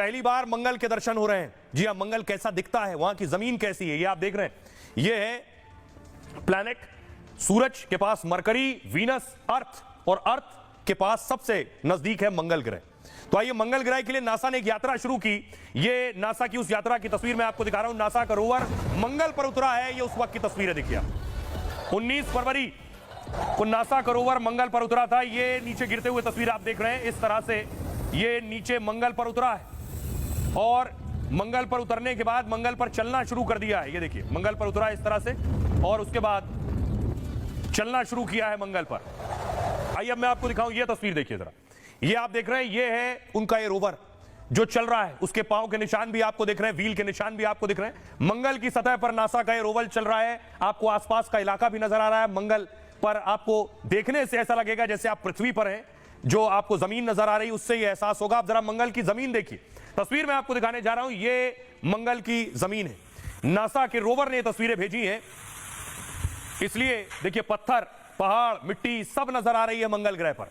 पहली बार मंगल के दर्शन हो रहे हैं। जी हां, मंगल कैसा दिखता है, वहां की जमीन कैसी है, ये आप देख रहे हैं। ये है प्लैनेट, सूरज के पास मरकरी, वीनस, अर्थ, और अर्थ के पास सबसे नजदीक है मंगल ग्रह। तो आइए, मंगल ग्रह के लिए नासा ने एक यात्रा शुरू की। ये नासा की उस यात्रा की तस्वीर मैं आपको दिखा रहा हूं। नासा का रोवर मंगल पर उतरा है, ये उस वक्त की तस्वीर है। देखिए 19 फरवरी को नासा का रोवर मंगल पर उतरा था। ये नीचे गिरते हुए तस्वीर आप देख रहे हैं। इस तरह से ये नीचे मंगल पर उतरा है और मंगल पर उतरने के बाद मंगल पर चलना शुरू कर दिया है। ये देखिए, मंगल पर उतरा इस तरह से और उसके बाद चलना शुरू किया है मंगल पर। आइए अब मैं आपको दिखाऊं, ये तस्वीर देखिए जरा। ये आप देख रहे हैं, ये है उनका ये रोवर जो चल रहा है। उसके पांव के निशान भी आपको दिख रहे हैं, व्हील के निशान भी आपको दिख रहे हैं। मंगल की सतह पर नासा का ये रोवर चल रहा है। आपको आसपास का इलाका भी नजर आ रहा है। मंगल पर आपको देखने से ऐसा लगेगा जैसे आप पृथ्वी पर हैं। जो आपको जमीन नजर आ रही है उससे ये एहसास होगा। आप जरा मंगल की जमीन देखिए। तस्वीर में आपको दिखाने जा रहा हूं, ये मंगल की जमीन है। नासा के रोवर ने तस्वीरें भेजी हैं, इसलिए देखिए पत्थर, पहाड़, मिट्टी सब नजर आ रही है मंगल ग्रह पर।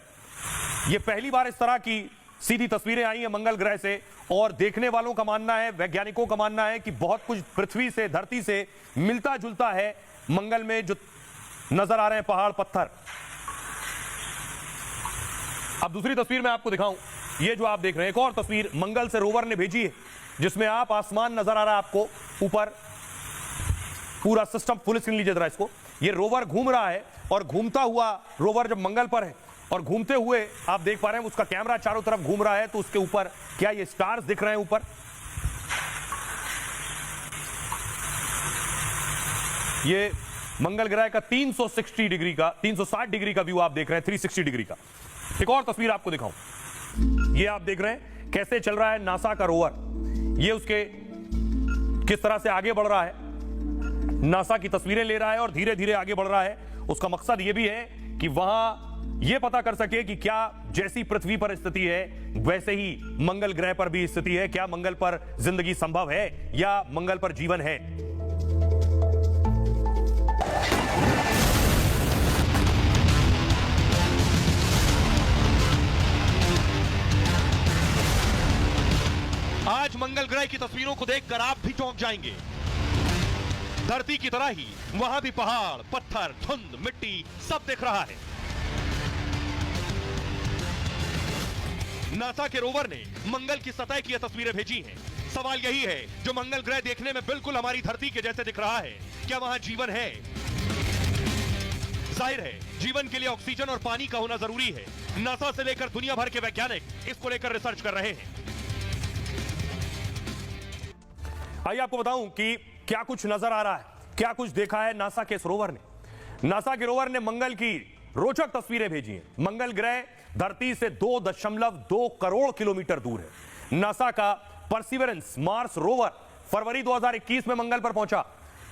यह पहली बार इस तरह की सीधी तस्वीरें आई हैं मंगल ग्रह से। और देखने वालों का मानना है, वैज्ञानिकों का मानना है कि बहुत कुछ पृथ्वी से, धरती से मिलता जुलता है मंगल में जो नजर आ रहे हैं पहाड़, पत्थर। अब दूसरी तस्वीर मैं आपको दिखाऊं, ये जो आप देख रहे हैं एक और तस्वीर मंगल से रोवर ने भेजी है, जिसमें आप आसमान नजर आ रहा है आपको ऊपर, पूरा सिस्टम। फुल स्क्रीन लीजिए जरा इसको। ये रोवर घूम रहा है और घूमता हुआ रोवर जब मंगल पर है और घूमते हुए आप देख पा रहे हैं उसका कैमरा चारों तरफ घूम रहा है, तो उसके ऊपर क्या ये स्टार्स दिख रहे हैं ऊपर। ये मंगल ग्रह का 360 डिग्री का व्यू आप देख रहे हैं, 360 डिग्री का। एक और तस्वीर आपको दिखाऊं, ये आप देख रहे हैं कैसे चल रहा है नासा का रोवर। ये उसके किस तरह से आगे बढ़ रहा है, नासा की तस्वीरें ले रहा है और धीरे धीरे आगे बढ़ रहा है। उसका मकसद यह भी है कि वहां यह पता कर सके कि क्या जैसी पृथ्वी पर स्थिति है वैसे ही मंगल ग्रह पर भी स्थिति है। क्या मंगल पर जिंदगी संभव है या मंगल पर जीवन है। आज मंगल ग्रह की तस्वीरों को देखकर आप भी चौंक जाएंगे। धरती की तरह ही वहां भी पहाड़, पत्थर, धुंध, मिट्टी सब दिख रहा है। नासा के रोवर ने मंगल की सतह की ये तस्वीरें भेजी हैं। सवाल यही है, जो मंगल ग्रह देखने में बिल्कुल हमारी धरती के जैसे दिख रहा है, क्या वहां जीवन है? जाहिर है, जीवन के लिए ऑक्सीजन और पानी का होना जरूरी है। नासा से लेकर दुनिया भर के वैज्ञानिक इसको लेकर रिसर्च कर रहे हैं। आइए आपको बताऊं कि क्या कुछ नजर आ रहा है, क्या कुछ देखा है नासा के रोवर ने। नासा के रोवर ने मंगल की रोचक तस्वीरें भेजी हैं। मंगल ग्रह धरती से 2.2 करोड़ किलोमीटर दूर है। नासा का परसिवरेंस मार्स रोवर फरवरी 2021 में मंगल पर पहुंचा।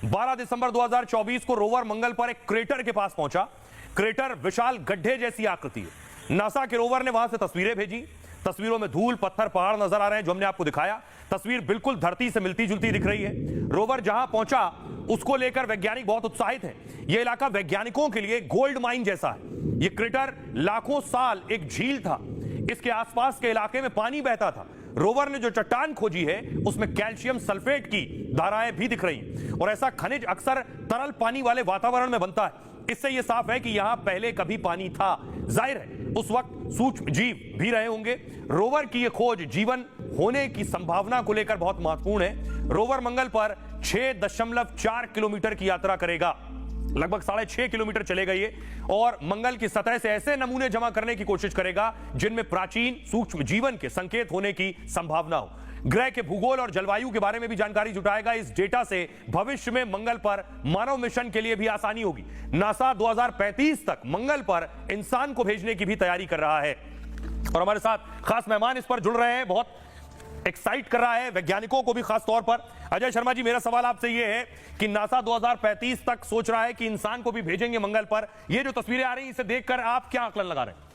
12 दिसंबर 2024 को रोवर मंगल पर एक क्रेटर के पास पहुंचा। क्रेटर विशाल गड्ढे जैसी आकृति है। नासा के रोवर ने वहां से तस्वीरें भेजी। तस्वीरों में धूल, पत्थर, पहाड़ नजर आ रहे हैं जो हमने आपको दिखाया। तस्वीर बिल्कुल धरती से मिलती जुलती दिख रही है। रोवर जहां पहुंचा उसको लेकर वैज्ञानिक बहुत उत्साहित हैं। यह इलाका वैज्ञानिकों के लिए गोल्ड माइन जैसा है। यह क्रेटर लाखों साल एक झील था। इसके आसपास के इलाके में पानी बहता था। रोवर ने जो चट्टान खोजी है उसमें कैल्शियम सल्फेट की धाराएं भी दिख रही हैं और ऐसा खनिज अक्सर तरल पानी वाले वातावरण में बनता है। इससे यह साफ है कि यहां पहले कभी पानी था। जाहिर है उस वक्त सूक्ष्म जीव भी रहे होंगे। रोवर की यह खोज जीवन होने की संभावना को लेकर बहुत महत्वपूर्ण है। रोवर मंगल पर 6.4 किलोमीटर की यात्रा करेगा, लगभग 6.5 किलोमीटर चलेगा ये, और मंगल की सतह से ऐसे नमूने जमा करने की कोशिश करेगा जिनमें प्राचीन सूक्ष्म जीवन के संकेत होने की संभावना हो। ग्रह के भूगोल और जलवायु के बारे में भी जानकारी जुटाएगा। इस डेटा से भविष्य में मंगल पर मानव मिशन के लिए भी आसानी होगी। नासा 2035 तक मंगल पर इंसान को भेजने की भी तैयारी कर रहा है और हमारे साथ खास मेहमान इस पर जुड़ रहे हैं। बहुत एक्साइट कर रहा है वैज्ञानिकों को भी खास तौर पर। अजय शर्मा जी, मेरा सवाल आपसे यह है कि नासा 2035 तक सोच रहा है कि इंसान को भी भेजेंगे मंगल पर। यह जो तस्वीरें आ रही हैं इसे देखकर आप क्या आकलन लगा रहे हैं?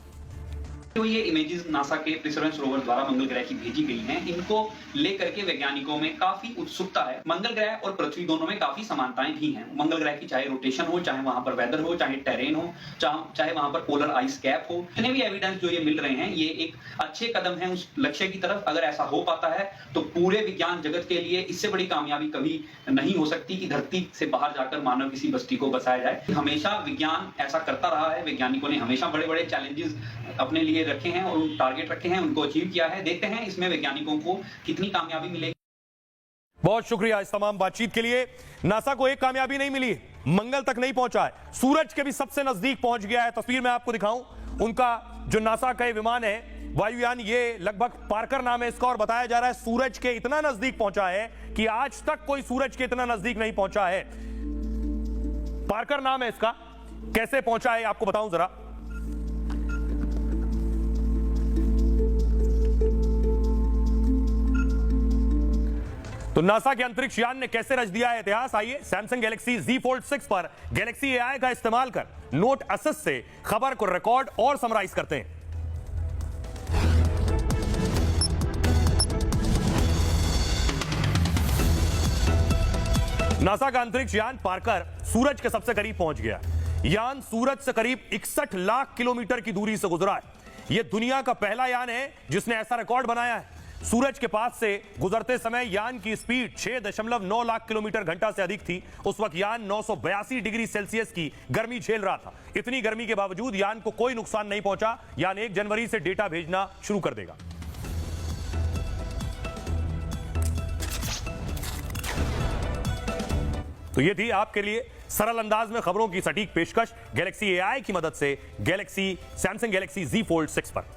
जो ये इमेजेस नासा के परसेवरेंस रोवर द्वारा मंगल ग्रह की भेजी गई हैं, इनको लेकर के वैज्ञानिकों में काफी उत्सुकता है। मंगल ग्रह और पृथ्वी दोनों में काफी समानताएं भी हैं। मंगल ग्रह की चाहे रोटेशन हो, चाहे वहां पर वेदर हो, चाहे टेरेन हो, चाहे वहां पर पोलर आइस कैप हो, जितने भी एविडेंस जो ये मिल रहे हैं, ये एक अच्छे कदम है उस लक्ष्य की तरफ। अगर ऐसा हो पाता है तो पूरे विज्ञान जगत के लिए इससे बड़ी कामयाबी कभी नहीं हो सकती कि धरती से बाहर जाकर मानव किसी बस्ती को बसाया जाए। हमेशा विज्ञान ऐसा करता रहा है। वैज्ञानिकों ने हमेशा बड़े बड़े चैलेंजेस अपने लिए रखे हैं और टारगेट रखे हैं, उनको अचीव किया है। देखते हैं इसमें वैज्ञानिकों को कितनी कामयाबी मिलेगी। बहुत शुक्रिया इस तमाम बातचीत के लिए। नासा को एक कामयाबी नहीं मिली, मंगल तक नहीं पहुंचा है, सूरज के भी सबसे नजदीक पहुंच गया है। तस्वीर में आपको दिखाऊं, उनका जो नासा का विमान है, वायुयान, ये लगभग पार्कर नाम है इसका, और बताया जा रहा है सूरज के इतना नजदीक पहुंचा है कि आज तक कोई सूरज के इतना नजदीक नहीं पहुंचा है। पार्कर नाम है इसका। कैसे पहुंचा है आपको बताऊं जरा। तो नासा के अंतरिक्ष यान ने कैसे रच दिया है इतिहास, आइए सैमसंग गैलेक्सी Z Fold 6 पर गैलेक्सी AI का इस्तेमाल कर नोट असिस्ट से खबर को रिकॉर्ड और समराइज करते हैं। नासा का अंतरिक्ष यान पार्कर सूरज के सबसे करीब पहुंच गया। यान सूरज से करीब 61 लाख किलोमीटर की दूरी से गुजरा है। यह दुनिया का पहला यान है जिसने ऐसा रिकॉर्ड बनाया है। सूरज के पास से गुजरते समय यान की स्पीड 6.9 लाख किलोमीटर घंटा से अधिक थी। उस वक्त यान 982 डिग्री सेल्सियस की गर्मी झेल रहा था। इतनी गर्मी के बावजूद यान को कोई नुकसान नहीं पहुंचा। यान 1 जनवरी से डेटा भेजना शुरू कर देगा। तो ये थी आपके लिए सरल अंदाज में खबरों की सटीक पेशकश गैलेक्सी AI की मदद से सैमसंग गैलेक्सी Z Fold 6 पर।